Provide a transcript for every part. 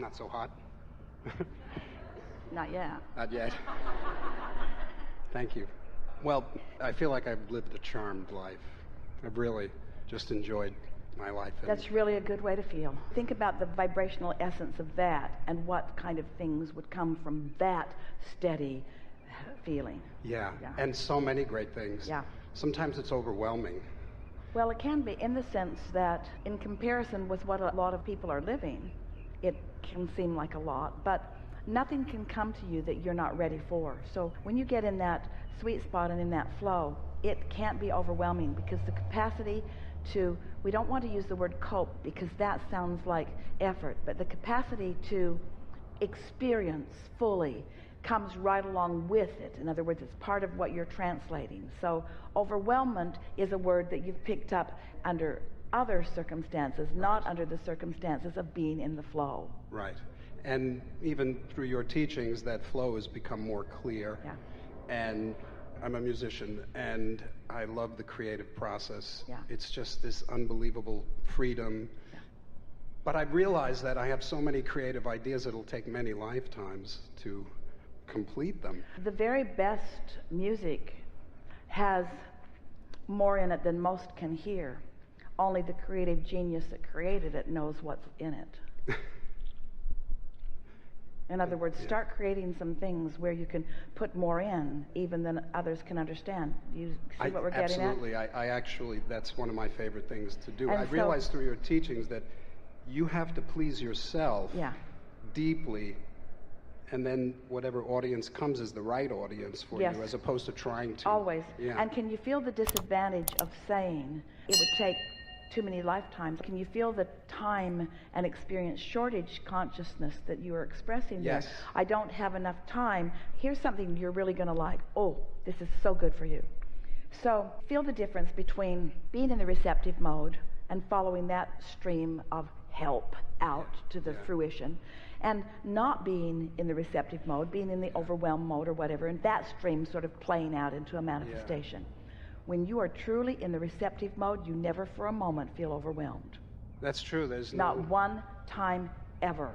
not so hot? Not yet. Not yet. Thank you. Well, I feel like I've lived a charmed life. I've really just enjoyed my life. That's really a good way to feel. Think about the vibrational essence of that and what kind of things would come from that steady feeling. Yeah, and so many great things. Yeah. Sometimes it's overwhelming. Well, it can be in the sense that in comparison with what a lot of people are living, it can seem like a lot, but nothing can come to you that you're not ready for. So when you get in that sweet spot and in that flow, it can't be overwhelming because the capacity to, we don't want to use the word cope because that sounds like effort, but the capacity to experience fully comes right along with it. In other words, it's part of what you're translating. So overwhelmment is a word that you've picked up under other circumstances, not under the circumstances of being in the flow. Right. And even through your teachings, that flow has become more clear. Yeah. And I'm a musician, and I love the creative process. Yeah. It's just this unbelievable freedom. Yeah. But I've realized that I have so many creative ideas, it'll take many lifetimes to complete them. The very best music has more in it than most can hear. Only the creative genius that created it knows what's in it. In other words, start creating some things where you can put more in, even than others can understand. You see what we're getting at? Absolutely. I actually, that's one of my favorite things to do. And I've realized through your teachings that you have to please yourself deeply, and then whatever audience comes is the right audience for you, as opposed to trying to. Always. Yeah. And can you feel the disadvantage of saying it would take too many lifetimes? Can you feel the time and experience shortage consciousness that you are expressing Yes. there? I don't have enough time. Here's something you're really going to like. Oh, this is so good for you. So feel the difference between being in the receptive mode and following that stream of help out to the fruition, and not being in the receptive mode, being in the overwhelmed mode or whatever, and that stream sort of playing out into a manifestation. When you are truly in the receptive mode, you never for a moment feel overwhelmed. That's true. There's not one time ever,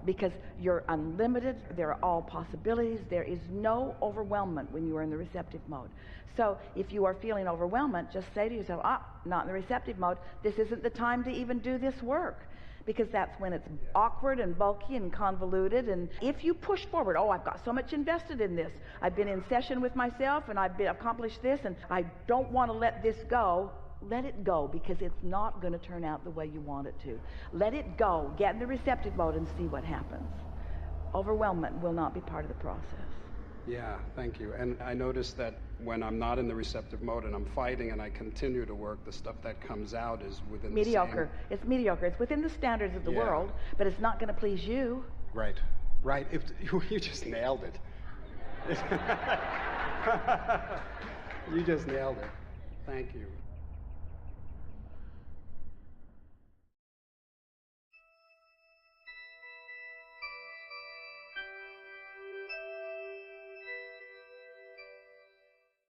because you're unlimited. There are all possibilities. There is no overwhelmment when you are in the receptive mode. So if you are feeling overwhelmment, just say to yourself, not in the receptive mode. This isn't the time to even do this work, because that's when it's awkward and bulky and convoluted. And if you push forward, I've got so much invested in this. I've been in session with myself and I've accomplished this, and I don't want to let this go. Let it go, because it's not going to turn out the way you want it to. Let it go. Get in the receptive mode and see what happens. Overwhelmment will not be part of the process. Yeah, thank you. And I noticed that when I'm not in the receptive mode and I'm fighting and I continue to work, the stuff that comes out is within mediocre. It's mediocre. It's within the standards of the world, but it's not going to please you. Right. If you just nailed it. You just nailed it. Thank you.